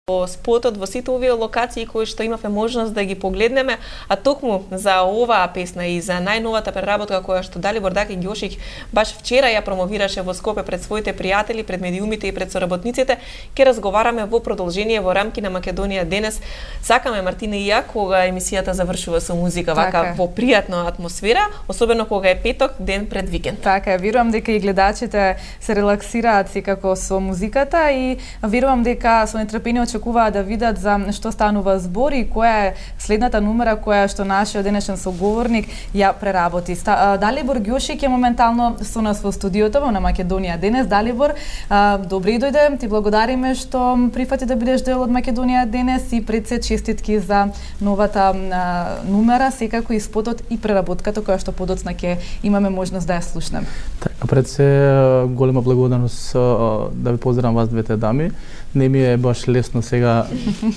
Во спотот во сите овие локации кои што имавме можност да ги погледнеме, а токму за оваа песна и за најновата преработка која што Далибор Даки Ѓошик баш вчера ја промовираше во Скопје пред своите пријатели, пред медиумите и пред соработниците, ќе разговараме во продолжение во рамки на Македонија денес. Сакаме Мартина и ја кога емисијата завршува со музика вака во пријатна атмосфера, особено кога е петок, ден пред викенд. Така, верувам дека и гледачите се релаксираат секако со музиката и верувам дека со нетрпение очекуваат да видат за што станува збор и која е следната номера која што нашиот денешен соговорник ја преработи. Далибор Ѓошик е моментално со нас во студиото на Македонија денес. Далибор, добри дојде, ти благодариме што прифати да бидеш дел од Македонија денес и пред се честитки за новата номера, секако и спотот и преработката која што подоцна ќе имаме можност да ја слушнеме. Така, пред се голема благодарност да ви поздравам вас двете дами. Не ми е баш лесно сега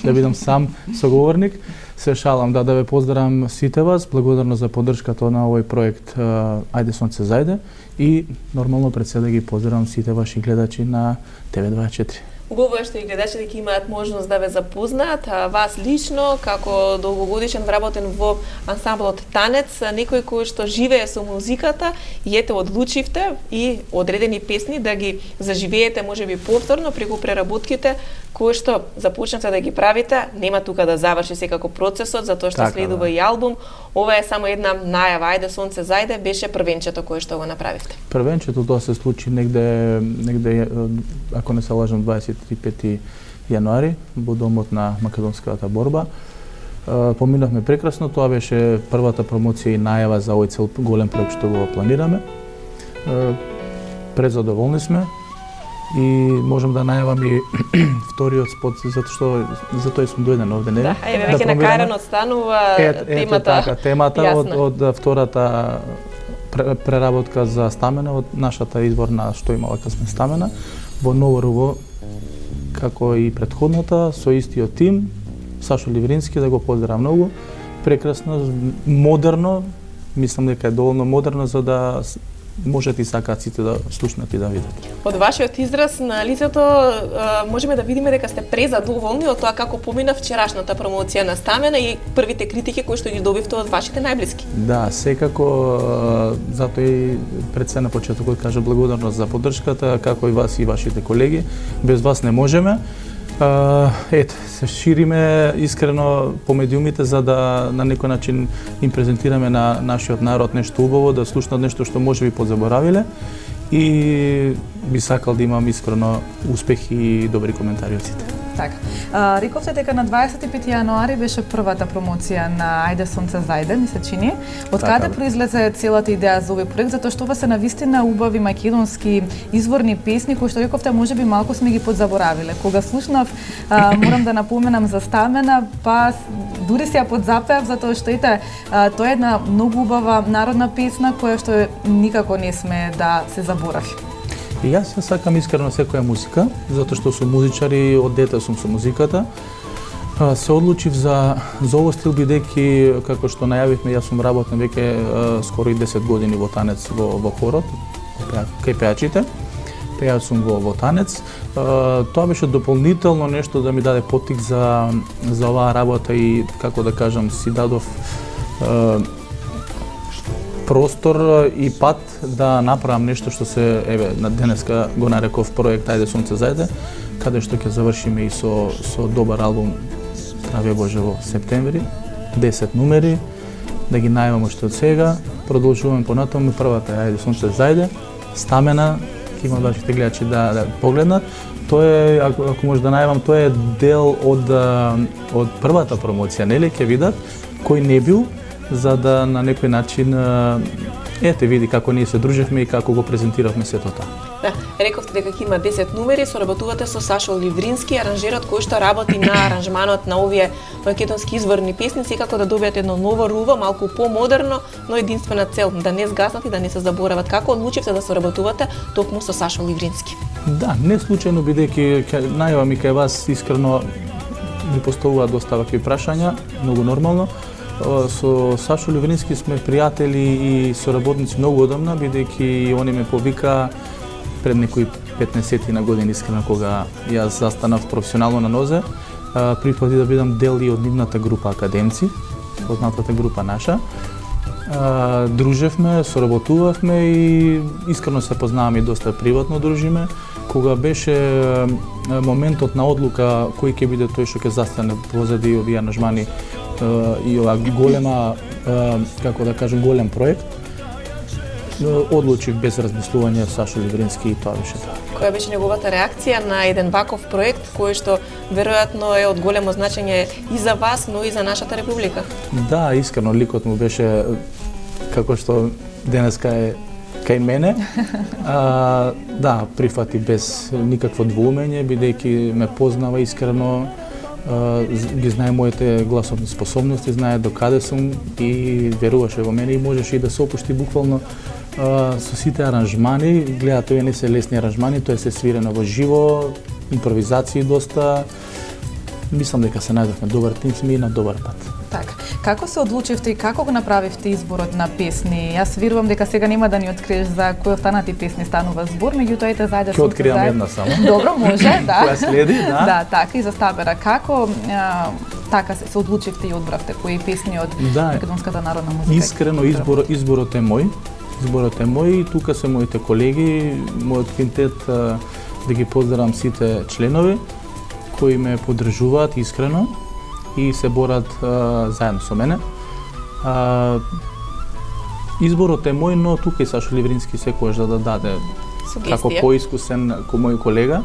да бидам сам соговорник. Се шалам да ве поздравам сите вас, благодарно за поддршката на овој проект Ајде сонце зајде и нормално пред се да ги поздравам сите ваши гледачи на ТВ24. Убаво е што и гледачите ќе имаат можност да ве запознаат, вас лично, како долгогодишен вработен во ансамблот Танец, некој кој што живее со музиката и ете одлучивте и одредени песни да ги заживеете можеби повторно преку преработките кои што започнавте да ги правите. Нема тука да заврши секако процесот, затоа што следува и албум. Ова е само една најава, Ајде сонце зајде, беше првенчето кое што го направивте. Првенчето тоа се случи негде ако не се лажам 25 јануари во домот на македонската борба. Поминавме прекрасно, тоа беше првата промоција и најава за овој цел голем проект што го планираме. Презадоволни сме и можам да најавам и вториот спот, затоа што затоа сум дојден овде, нели? Да, еве веќе накарано станува темата. Темата од втората преработка за Стамена, од нашата изворна што имала кога сме Стамена, во Ново Руво, како и претходната, со истиот тим, Сашо Ливрински, да го поздравам многу, прекрасно, модерно, мислам дека е доволно модерно за да можете и сакаат сите да слушнат и да видат. Од вашиот израз на лицето можеме да видиме дека сте презадоволни од тоа како помина вчерашната промоција на Стамена и првите критики кои што ги добивте од вашите најблиски. Да, секако, затоа и пред се на почетокот кажа благодарност за поддршката, како и вас и вашите колеги. Без вас не можеме. Ете, се шириме искрено по медиумите за да на некој начин им презентираме на нашиот народ нешто убаво, да слушнат нешто што може би позаборавиле и би сакал да имам искрено успех и добри коментари од сите. Така. Рековте дека на 25 јануари беше првата промоција на Ајде сонце зајде, ми се чини. Од каде произлезе целата идеја за овој проект? Затоа што ова се навистина убави македонски изворни песни кои што рековте можеби малку сме ги подзаборавиле. Кога слушнав, морам да напоменам за Стамена, па дури се ја подзапеав затоа што ете тоа е една многу убава народна песна која што никако не сме да се заборави. И јас ја сакам искрено секоја музика, затоа што сум музичар и од дете сум со музиката. Се одлучив за овој стил бидејќи како што најавивме, јас сум работен веќе скоро и 10 години во танец во хорот, кај пеачите. Пејал сум во танец. Тоа беше дополнително нешто да ми даде поттик за оваа работа и како да кажам си дадов простор и пат да направам нешто што се еве на денеска го нареков проект Ајде сонце зајде, каде што ќе завршиме и со добар албум Здравје Боже во септември, 10 номери, да ги најавам уште од сега, продолжуваме понатаму, првата е Ајде сонце зајде, Стамена, ќе имам вашите гледачи да погледнат. Тоа е, ако може да најавам, тоа е дел од првата промоција, нели, ќе видат, кој не бил, за да на некој начин ете види како ние се дружевме и како го презентиравме сето тоа. Да, рековте дека ќе има 10 номери, соработувате со Сашо Ливрински, аранжерот кој што работи на аранжманот на овие македонски изворни песни, секако да добијат едно ново руво, малку помодерно, но единствена цел да не сгаснат и да не се заборават. Како одлучивте да соработувате токму со Сашо Ливрински? Да, не случајно бидејќи најавам и кај вас искрено ми поставуваат доста вакви прашања, многу нормално. Со Сашо Ливрински сме пријатели и соработници многу одамна, бидејќи они ме повика пред некои 15 на години искрено кога јас застанав професионално на нозе прифати да бидам дел и од нивната група академци, познатата група наша. Дружевме, соработувавме и искрено се познаваме и доста приватно дружиме. Кога беше моментот на одлука кој ќе биде тој што ќе застане позади овие аранжмани и ова голема, како да кажем, голем проект, одлучив без размислување Сашо Ливрински и тоа беше тоа. Која беше неговата реакција на еден ваков проект кој што веројатно е од големо значење и за вас, но и за нашата република? Да, искрено ликот му беше како што денеска е кај мене. Да, прифати без никакво двоумење, бидејќи ме познава искрено, ги знае моите гласовни способности, знае до каде сум и веруваше во мене и можеше и да се опушти буквално со сите аранжмани. Гледа, тоа не се лесни аранжмани, тоа се свирено во живо, импровизации доста. Мислам дека се најдовме добар тим, сме и на добар пат. Така. Како се одлучивте и како го направивте изборот на песни? Јас верувам дека сега нема да ни откриеш за кои останати песни станува збор, меѓутоа ете заедно ќе откријам една само. Добро, може, да. Која следи, да. Да, така и за Стабера. Како така се одлучивте и одбравте кои песни од македонската народна музика? Искрено изборот е мој. Изборот е мој и тука се моите колеги, мојот квинтет, да ги поздравам сите членови кои ме поддржуваат искрено и се борат заедно со мене. Изборот е мој, но тука и Сашо Ливрински секојаш да даде сугестија, како поискусен мој колега,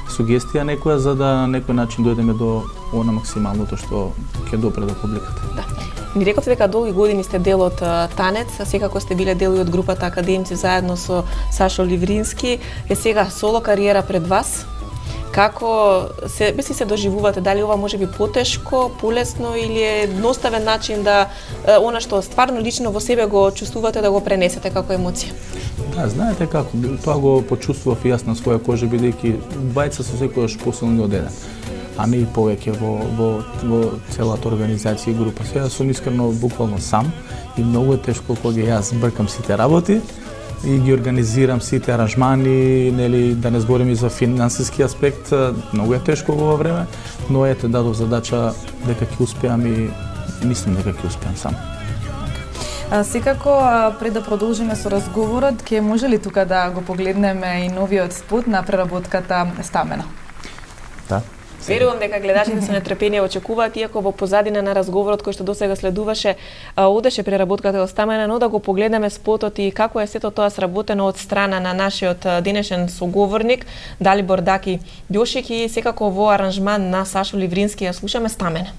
сугестија некоја за да на некој начин дојдеме до она максималното што ќе допре до публиката. Да. Ни рековте дека долги години сте дел од Танец, а секако сте биле дел и од групата академци заедно со Сашо Ливрински. Е сега соло кариера пред вас. Како се доживувате? Дали ова може би потешко, полесно или е едноставен начин да она што стварно лично во себе го чувствувате да го пренесете како емоција? Да, знаете како, тоа го почувствував и јас на своја кожа, бидејќи двајца се секојаш посилни од еден, а не и повеќе во целата организација и група. Сега сум искрено буквално сам и многу е тешко кога јас бркам сите работи и ги организирам сите аранжмани, нели, да не зборим и за финансиски аспект, многу е тешко во ова време, но ете дадов задача дека ќе успеам и мислам дека ќе успеам сам. Секако, пред да продолжиме со разговорот, ќе може ли тука да го погледнеме и новиот спот на преработката Стамена? Да. Верувам дека гледачите со нетрпение очекуваат, иако во позадина на разговорот кој што досега следуваше, одеше преработката од Стамена, но да го погледнеме спотот и како е сето тоа сработено од страна на нашиот денешен соговорник Далибор Даки Ѓошик и секако во аранжман на Сашо Ливрински ја слушаме Стамена.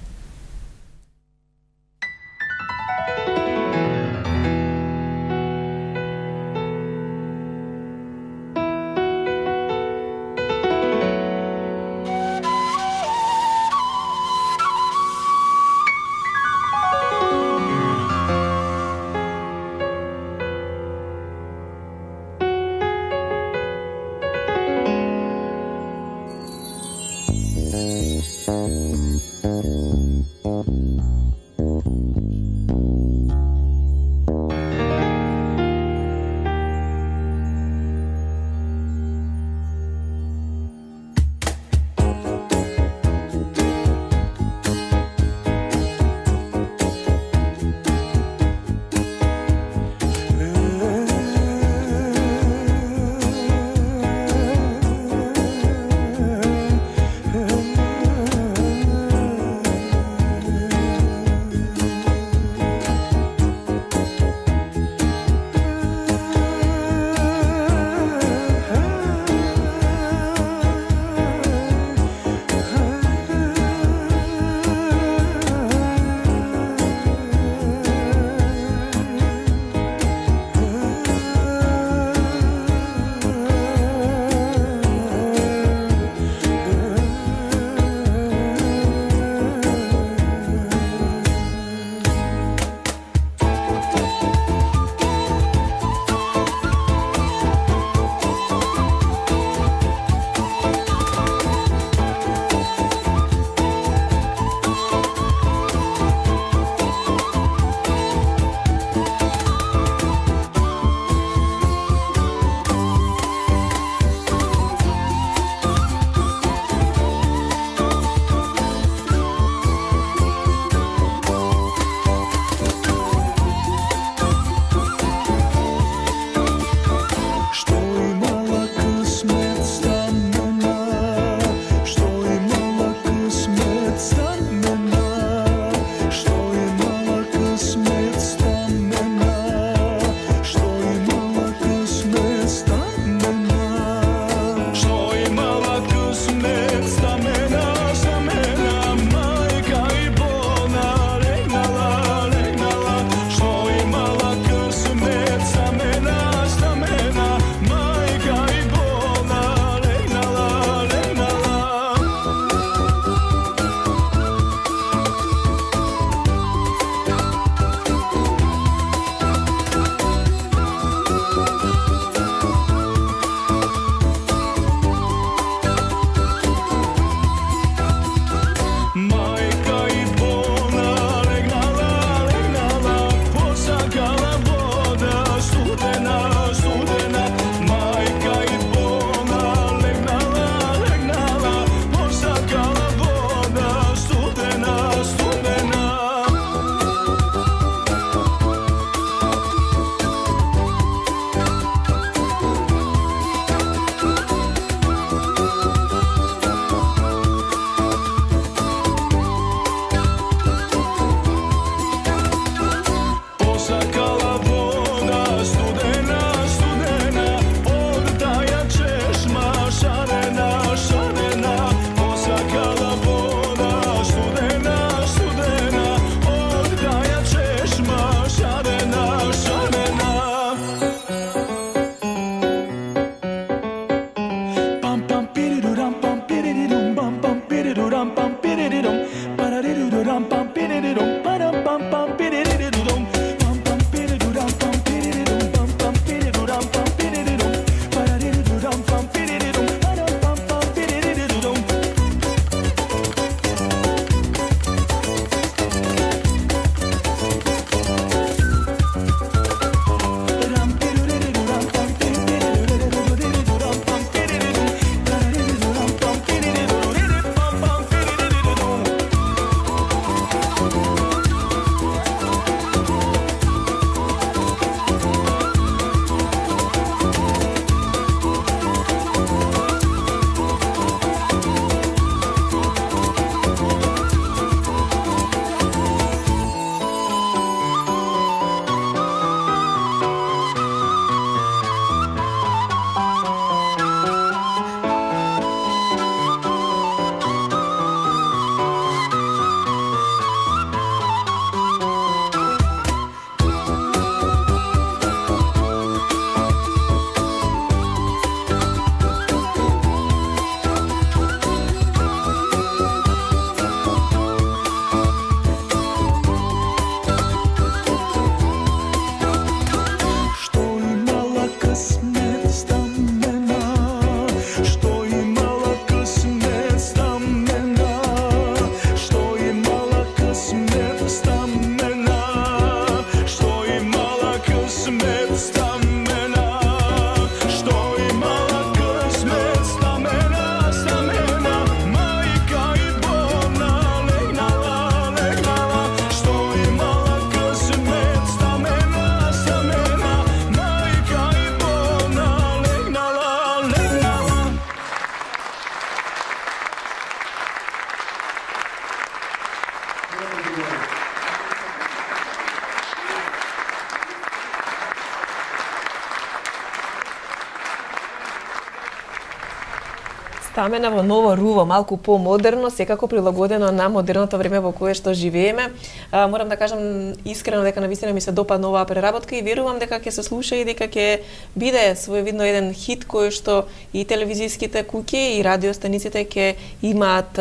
Стамена во ново руво, малку помодерно, секако прилагодено на модерното време во кое што живееме. Морам да кажам искрено дека навистина ми се допадна оваа преработка и верувам дека ќе се слуша и дека ќе биде своевидно еден хит кој што и телевизиските куќи и радиостаниците ќе имаат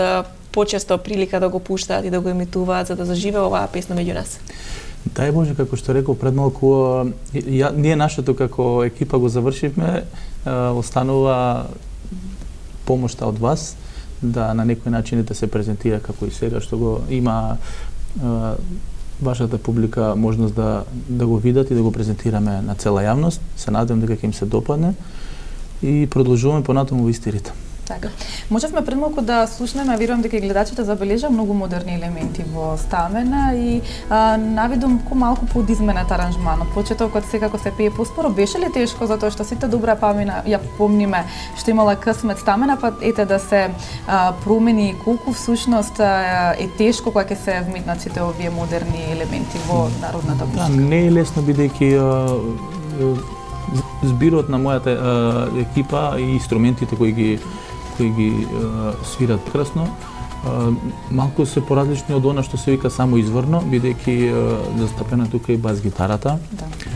почесто прилика да го пуштаат и да го емитуваат за да заживее оваа песна меѓу нас. Дај Боже, како што реков пред малку, ние нашето како екипа го завршивме, останува помошта од вас да на некој начин да се презентира како и сега што го има вашата публика можност да го видат и да го презентираме на цела јавност. Се надевам дека ќе им се допадне и продолжуваме понатаму во исти ритм. Така. Можевме пред малку да слушнеме, верувам дека и гледачите забележа многу модерни елементи во Стамена и навидум малку подизменет аранжман. Од почетокот секако се пее поспоро. Беше ли тешко затоа што сите добра памина ја помниме што имала късмет Стамена, па ете да се промени колку всушност е тешко кога ќе се вметнат сите овие модерни елементи во народната музика? Да, не е лесно бидејќи збирот на мојата екипа и инструментите кои ги свират прекрасно, малку се поразлични од она што се вика само изворно, бидејќи застапена тука и бас гитарата,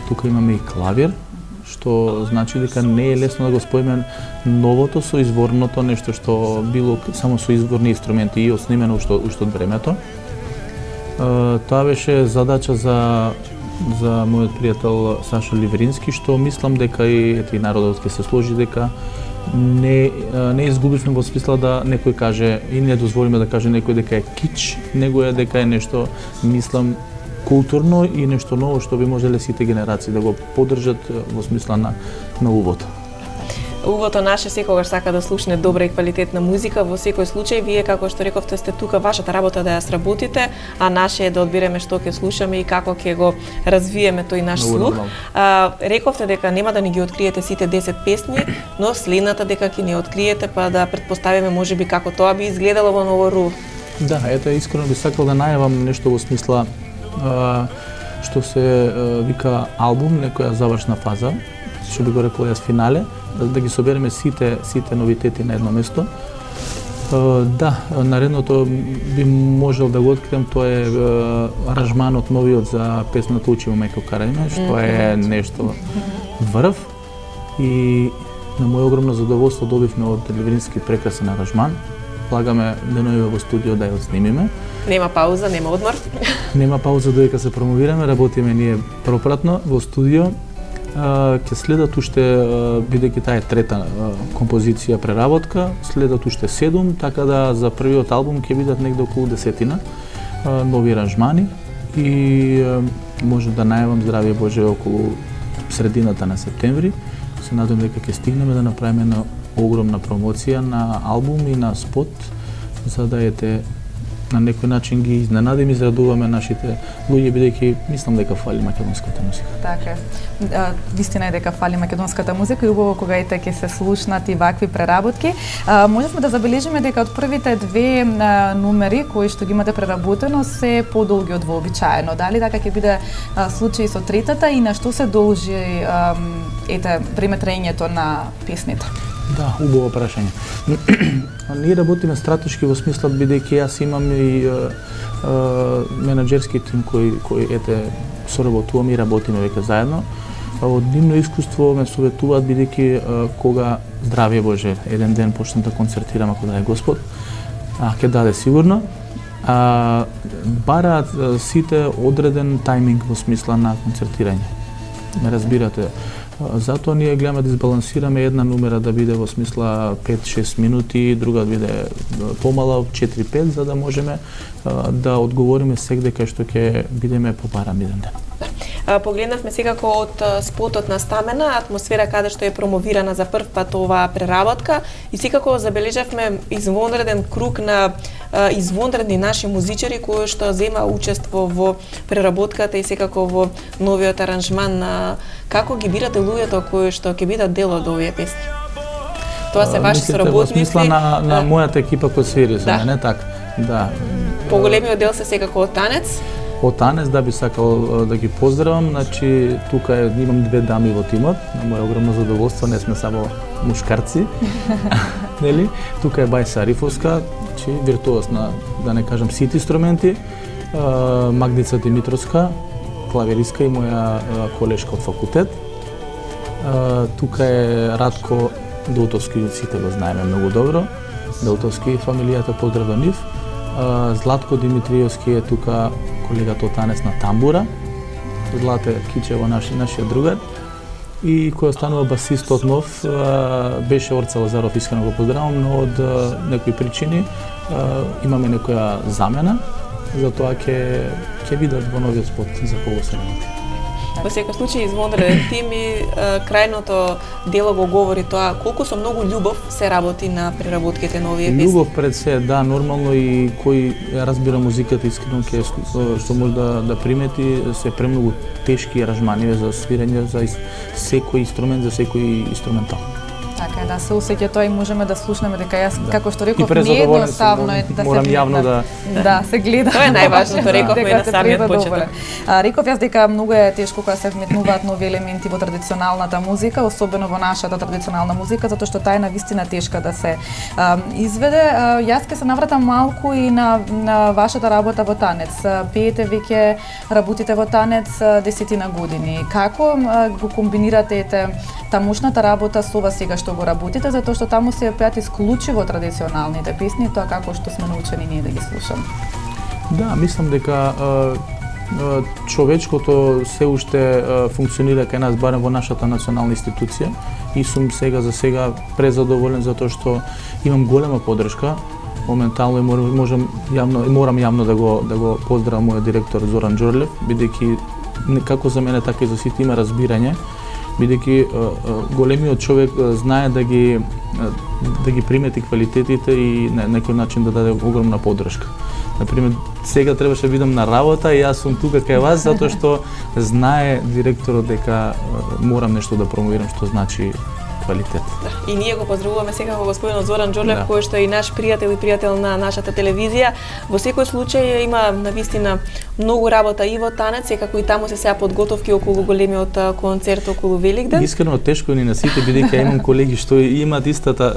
тука имаме и клавир, што значи дека не е лесно да го споиме новото со изворното, нешто што било само со изворни инструменти и оснимено уште од времето. Тоа беше задача за мојот пријател Сашо Ливрински, што мислам дека и народот ќе се сложи дека не изгубивме во смисла да некој каже и не дозволиме да каже некој дека е кич, него е дека е нешто, мислам, културно и нешто ново што би можеле сите генерации да го поддржат во смисла на увото. Увото наше секогаш сака да слушне добра и квалитетна музика. Во секој случај, вие како што рековте сте тука, вашата работа да ја сработите, а наше е да одбереме што ќе слушаме и како ќе го развиеме тој наш слух. Рековте дека нема да ни ги откриете сите 10 песни, но следната дека ќе ни откриете, па да претпоставиме можеби како тоа би изгледало во ново руво. Да, ето искрено би сакал да најавам нешто во смисла што се вика албум, некоја завршна фаза, што би го рекол јас финале, да ги собереме сите новитети на едно место. Да, наредното би можел да го открием, тоа е аранжманот новиот за песната Учимо меко карање, што е нешто врв и на моје огромно задоволство добивме од Ливрински прекрасен аранжман. Плагаме денови во студио да ја отснимиме. Нема пауза, нема одмор. Нема пауза додека се промовираме, работиме ние пропратно во студио. Ќе следат уште, бидејќи таа е трета композиција преработка, следат уште 7, така да за првиот албум ќе бидат негде околу 10 нови аранжмани и може да најавам здравје Боже околу средината на септември. Се надевам дека ќе стигнеме да направиме една огромна промоција на албум и на спот, за да ете на некој начин ги изненадиме и израдуваме нашите луѓе, бидејќи мислам дека фали македонската музика. Така е. Вистина е дека фали македонската музика и убаво кога ете ќе се слушнат и вакви преработки. Можевме да забележиме дека од првите две номери кои што ги имате преработено се подолги од вообичаено. Дали така ќе биде случај со третата и на што се должи време траењето на песните? Да, убаво прашање. Ние работиме стратешки во смисла бидејќи јас имам и менаџерски тим кој ете соработуваме и работиме веќе заедно. Од нивно искуство ме советуваат бидејќи кога здравје Боже еден ден почнем да концертираме ако даде Господ, ќе даде сигурно. Бараат сите одреден тајминг во смисла на концертирање. Ме разбирате? Затоа ние гледаме да избалансираме една номера да биде во смисла 5-6 минути, друга да биде помала 4-5, за да можеме да одговориме сегде кај што ќе бидеме побарани еден ден. Погледнавме секако од спотот на Стамена, атмосфера каде што е промовирана за прв пат оваа преработка и секако забележавме извонреден круг на извонредни наши музичари кои што зема учество во преработката и секако во новиот аранжман. Како ги бирате луѓето кои што ќе бидат дел од овие песни? Тоа се ваши соработници? Во смисла на мојата екипа која свири за мене, така. Да. Поголемиот дел се секако од танец. Од танец да би сакал да ги поздравам, значи тука имам две дами во тимот, на моје огромно задоволство, не сме само мушкарци. Нели? Тука е Бајса Арифовска, значи виртуоз на, да не кажам, сите инструменти, Магдица Димитровска, клавиристка и моја колешка од факултет. Тука е Радко Делтовски, сите го знаеме многу добро. Делтовски фамилијата, поздрав до нив. Златко Димитриевски е тука, колегата од танец на тамбура. Злате Кичево, нашиот другар. И кој останува басистот нов беше Орца Лазаров, искрено го поздравам, но од некои причини имаме некоја замена, затоа ќе видат во новиот спот за кого се работи. Во секој случај извонреден тим и крајното дело го говори тоа колку со многу љубов се работи на преработките на овие песни. Љубов пред се, да, нормално, и кој разбира музиката искрено ќе што може да примети се премногу тешки аранжмани за свирење за секој инструмент, за секој инструментал. Така е, да се усеќа тоа и можеме да слушнеме дека јас, како што реков, не едноставно е да морам се јавно да се гледа. Тоа е најважното, рековме на самиот почеток. Реков јас дека многу е тешко кога се вметнуваат нови елементи во традиционалната музика, особено во нашата традиционална музика, затоа што таа е навистина тешка да се изведе. Јас ќе се навратам малку и на вашата работа во танец. Пеете веќе, работите во танец 10 години. Како го комбинирате тамошната работа со ова сега што го работите, затоа што таму се пеат исклучиво традиционалните песни, тоа како што сме научени ние да ги слушаме? Да, мислам дека човечкото се уште функционира кај нас, барем во нашата национална институција, и сум сега за сега презадоволен затоа што имам голема поддршка. Моментално и морам јавно да го поздравам мојот директор Зоран Џорлев, бидејќи како за мене така и за сите има разбирање, бидејќи големиот човек знае да ги примети квалитетите и на некој начин да даде огромна поддршка. Например, сега требаше да видам на работа и јас сум тука кај вас затоа што знае директорот дека морам нешто да промовирам што значи квалитет. Да. И ние го поздравуваме сега господинот Зоран Џорлев, кој што е и наш пријател и пријател на нашата телевизија. Во секој случај има навистина многу работа и во танец, секако и таму се сега подготовки околу големиот концерт околу Великден. Искрено тешко ни на сите, бидејќи имам колеги што имаат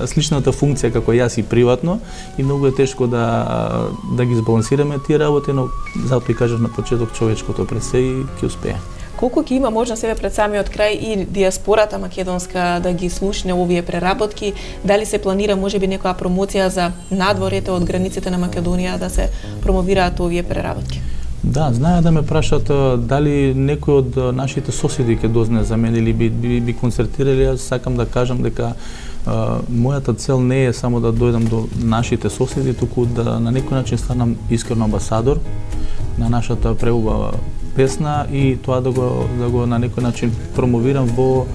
сличната функција како јас и приватно, и многу е тешко да ги збалансираме тие работи, но затоа и кажав на почеток, човечкото пред се и ќе успее. Колку ќе има можност себе пред самиот крај и диаспората македонска да ги слушне овие преработки? Дали се планира можеби некоја промоција за надворете од границите на Македонија да се промовираат овие преработки? Да, знае да ме прашат дали некој од нашите соседи ќе дозне за мене или би концертирали. Јас сакам да кажам дека мојата цел не е само да дојдам до нашите соседи, туку да на некој начин станам искрен амбасадор на нашата преубава песна и тоа да го на некој начин промовирам во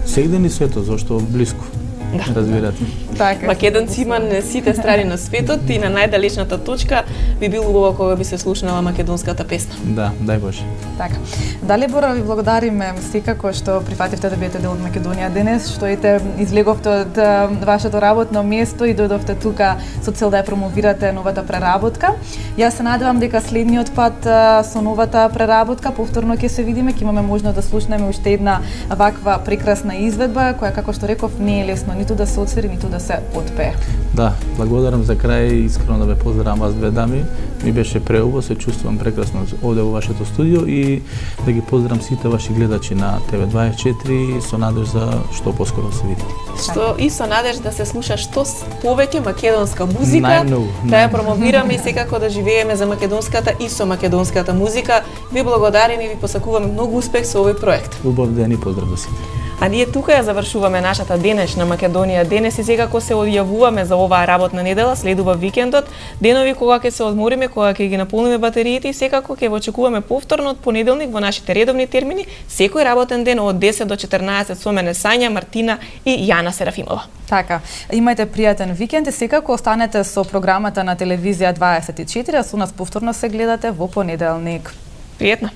сегден и светот, зашто блиску. Да. Разбирате. Така. Македонци има на сите страни на светот и на најдалечната точка би било убаво кога би се слушнала македонската песна. Да, дај Боже. Така. Далебора, ви благодариме секако што прифативте да бидете дел од Македонија денес, што излеговте од вашето работно место и дојдовте тука со цел да ја промовирате новата преработка. Јас се надевам дека следниот пат со новата преработка повторно ќе се видиме, ќе имаме можност да слушнеме уште една ваква прекрасна изведба која, како што реков, не е лесно ниту да се отсвири, ниту да се отпее. Да, благодарам за крај, искрено да ве поздравам вас две дами. Ми беше преубаво, се чувствувам прекрасно овде во вашето студио и да ги поздравам сите ваши гледачи на ТВ24 со надеж за што поскоро се види. Што и со надеж да се слуша што повеќе македонска музика, најмногу, да ја промовираме и секако да живееме за македонската и со македонската музика. Ви благодариме и ви посакуваме многу успех со овој проект. Убав ден и поздрав до сите. А ние тука ја завршуваме нашата денешна Македонија денес и секако се одјавуваме за оваа работна недела, следува викендот, денови кога ќе се одмориме, кога ќе ги наполниме батериите и секако ќе го очекуваме повторно од понеделник во нашите редовни термини, секој работен ден од 10 до 14 со мене Сања, Мартина и Јана Серафимова. Така, имајте пријатен викенд и секако останете со програмата на телевизија 24, а со нас повторно се гледате во понеделник. Пријатно.